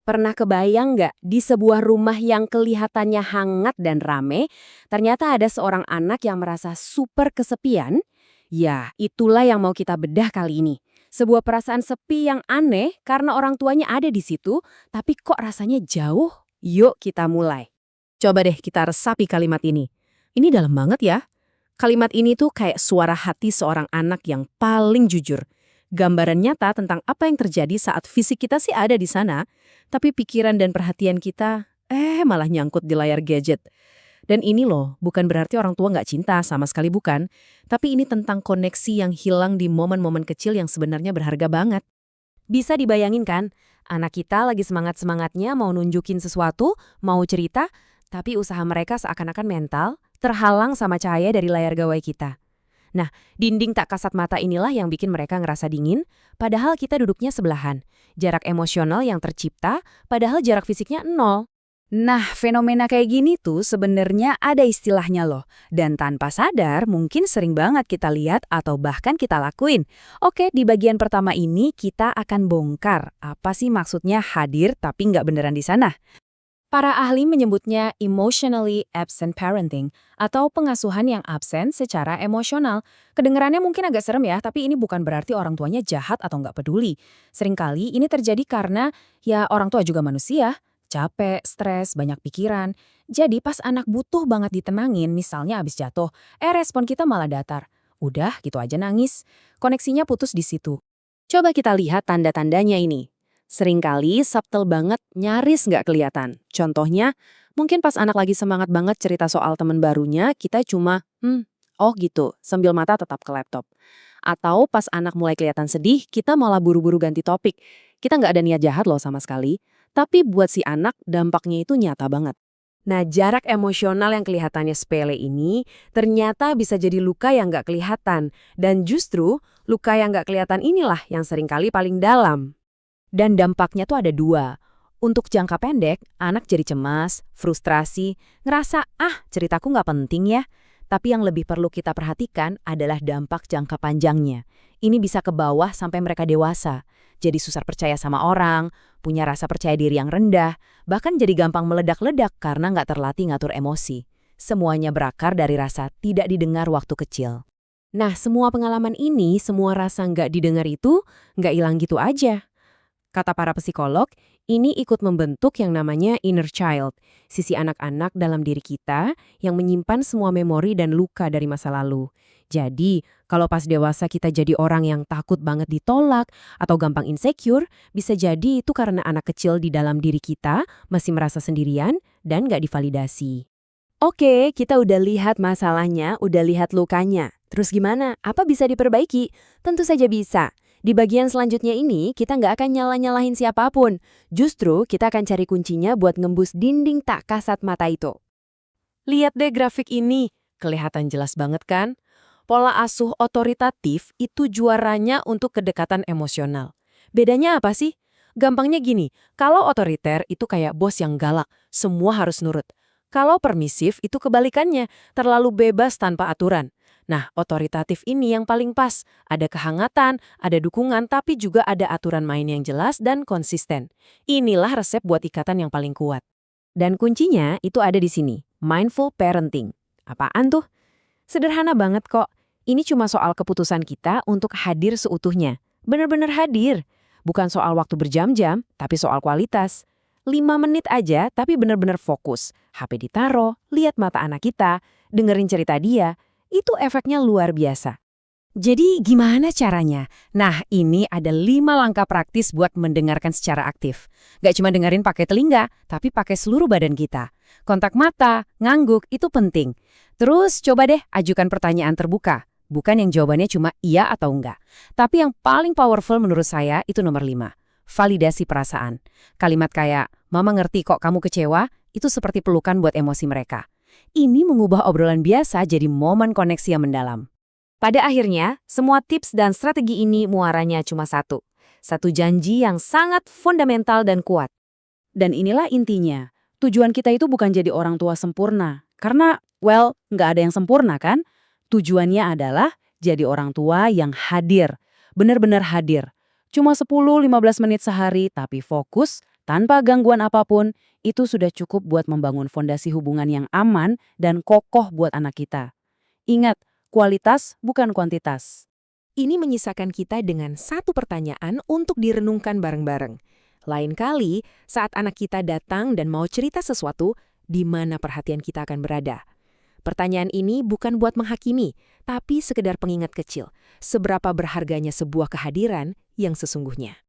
Pernah kebayang nggak di sebuah rumah yang kelihatannya hangat dan rame, ternyata ada seorang anak yang merasa super kesepian? Ya, itulah yang mau kita bedah kali ini. Sebuah perasaan sepi yang aneh karena orang tuanya ada di situ, tapi kok rasanya jauh? Yuk kita mulai. Coba deh kita resapi kalimat ini. Ini dalam banget ya. Kalimat ini tuh kayak suara hati seorang anak yang paling jujur. Gambaran nyata tentang apa yang terjadi saat fisik kita sih ada di sana, tapi pikiran dan perhatian kita, malah nyangkut di layar gadget. Dan ini loh, bukan berarti orang tua nggak cinta, sama sekali bukan. Tapi ini tentang koneksi yang hilang di momen-momen kecil yang sebenarnya berharga banget. Bisa dibayangin kan, anak kita lagi semangat-semangatnya mau nunjukin sesuatu, mau cerita, tapi usaha mereka seakan-akan mental, terhalang sama cahaya dari layar gawai kita. Nah, dinding tak kasat mata inilah yang bikin mereka ngerasa dingin, padahal kita duduknya sebelahan. Jarak emosional yang tercipta, padahal jarak fisiknya nol. Nah, fenomena kayak gini tuh sebenarnya ada istilahnya loh. Dan tanpa sadar mungkin sering banget kita lihat atau bahkan kita lakuin. Oke, di bagian pertama ini kita akan bongkar apa sih maksudnya hadir tapi nggak beneran di sana. Para ahli menyebutnya emotionally absent parenting atau pengasuhan yang absen secara emosional. Kedengarannya mungkin agak serem ya, tapi ini bukan berarti orang tuanya jahat atau nggak peduli. Seringkali ini terjadi karena ya orang tua juga manusia, capek, stres, banyak pikiran. Jadi pas anak butuh banget ditenangin, misalnya abis jatuh, respon kita malah datar. Udah gitu aja nangis. Koneksinya putus di situ. Coba kita lihat tanda-tandanya ini. Seringkali subtle banget, nyaris nggak kelihatan. Contohnya, mungkin pas anak lagi semangat banget cerita soal teman barunya, kita cuma, oh gitu, sambil mata tetap ke laptop. Atau pas anak mulai kelihatan sedih, kita malah buru-buru ganti topik. Kita nggak ada niat jahat loh sama sekali, tapi buat si anak, dampaknya itu nyata banget. Nah, jarak emosional yang kelihatannya sepele ini ternyata bisa jadi luka yang nggak kelihatan. Dan justru, luka yang nggak kelihatan inilah yang seringkali paling dalam. Dan dampaknya tuh ada dua. Untuk jangka pendek, anak jadi cemas, frustrasi, ngerasa, ceritaku nggak penting ya. Tapi yang lebih perlu kita perhatikan adalah dampak jangka panjangnya. Ini bisa ke bawah sampai mereka dewasa. Jadi susah percaya sama orang, punya rasa percaya diri yang rendah, bahkan jadi gampang meledak-ledak karena nggak terlatih ngatur emosi. Semuanya berakar dari rasa tidak didengar waktu kecil. Nah, semua pengalaman ini, semua rasa nggak didengar itu, nggak hilang gitu aja. Kata para psikolog, ini ikut membentuk yang namanya inner child, sisi anak-anak dalam diri kita yang menyimpan semua memori dan luka dari masa lalu. Jadi, kalau pas dewasa kita jadi orang yang takut banget ditolak atau gampang insecure, bisa jadi itu karena anak kecil di dalam diri kita masih merasa sendirian dan nggak divalidasi. Oke, kita udah lihat masalahnya, udah lihat lukanya. Terus gimana? Apa bisa diperbaiki? Tentu saja bisa. Di bagian selanjutnya ini, kita nggak akan nyalah-nyalahin siapapun. Justru, kita akan cari kuncinya buat ngembus dinding tak kasat mata itu. Lihat deh grafik ini. Kelihatan jelas banget kan? Pola asuh otoritatif itu juaranya untuk kedekatan emosional. Bedanya apa sih? Gampangnya gini, kalau otoriter itu kayak bos yang galak, semua harus nurut. Kalau permisif itu kebalikannya, terlalu bebas tanpa aturan. Nah, otoritatif ini yang paling pas. Ada kehangatan, ada dukungan, tapi juga ada aturan main yang jelas dan konsisten. Inilah resep buat ikatan yang paling kuat. Dan kuncinya itu ada di sini, mindful parenting. Apaan tuh? Sederhana banget kok. Ini cuma soal keputusan kita untuk hadir seutuhnya. Bener-bener hadir. Bukan soal waktu berjam-jam, tapi soal kualitas. 5 menit aja, tapi bener-bener fokus. HP ditaro, lihat mata anak kita, dengerin cerita dia. Itu efeknya luar biasa. Jadi gimana caranya? Nah, ini ada 5 langkah praktis buat mendengarkan secara aktif. Gak cuma dengerin pakai telinga, tapi pakai seluruh badan kita. Kontak mata, ngangguk, itu penting. Terus coba deh ajukan pertanyaan terbuka. Bukan yang jawabannya cuma iya atau enggak. Tapi yang paling powerful menurut saya itu nomor 5. Validasi perasaan. Kalimat kayak, "Mama ngerti kok kamu kecewa," itu seperti pelukan buat emosi mereka. Ini mengubah obrolan biasa jadi momen koneksi yang mendalam. Pada akhirnya, semua tips dan strategi ini muaranya cuma satu. Satu janji yang sangat fundamental dan kuat. Dan inilah intinya. Tujuan kita itu bukan jadi orang tua sempurna. Karena, nggak ada yang sempurna kan? Tujuannya adalah jadi orang tua yang hadir. Benar-benar hadir. Cuma 10-15 menit sehari tapi fokus, Tanpa gangguan apapun, itu sudah cukup buat membangun fondasi hubungan yang aman dan kokoh buat anak kita. Ingat, kualitas bukan kuantitas. Ini menyisakan kita dengan satu pertanyaan untuk direnungkan bareng-bareng. Lain kali, saat anak kita datang dan mau cerita sesuatu, di mana perhatian kita akan berada? Pertanyaan ini bukan buat menghakimi, tapi sekedar pengingat kecil. Seberapa berharganya sebuah kehadiran yang sesungguhnya.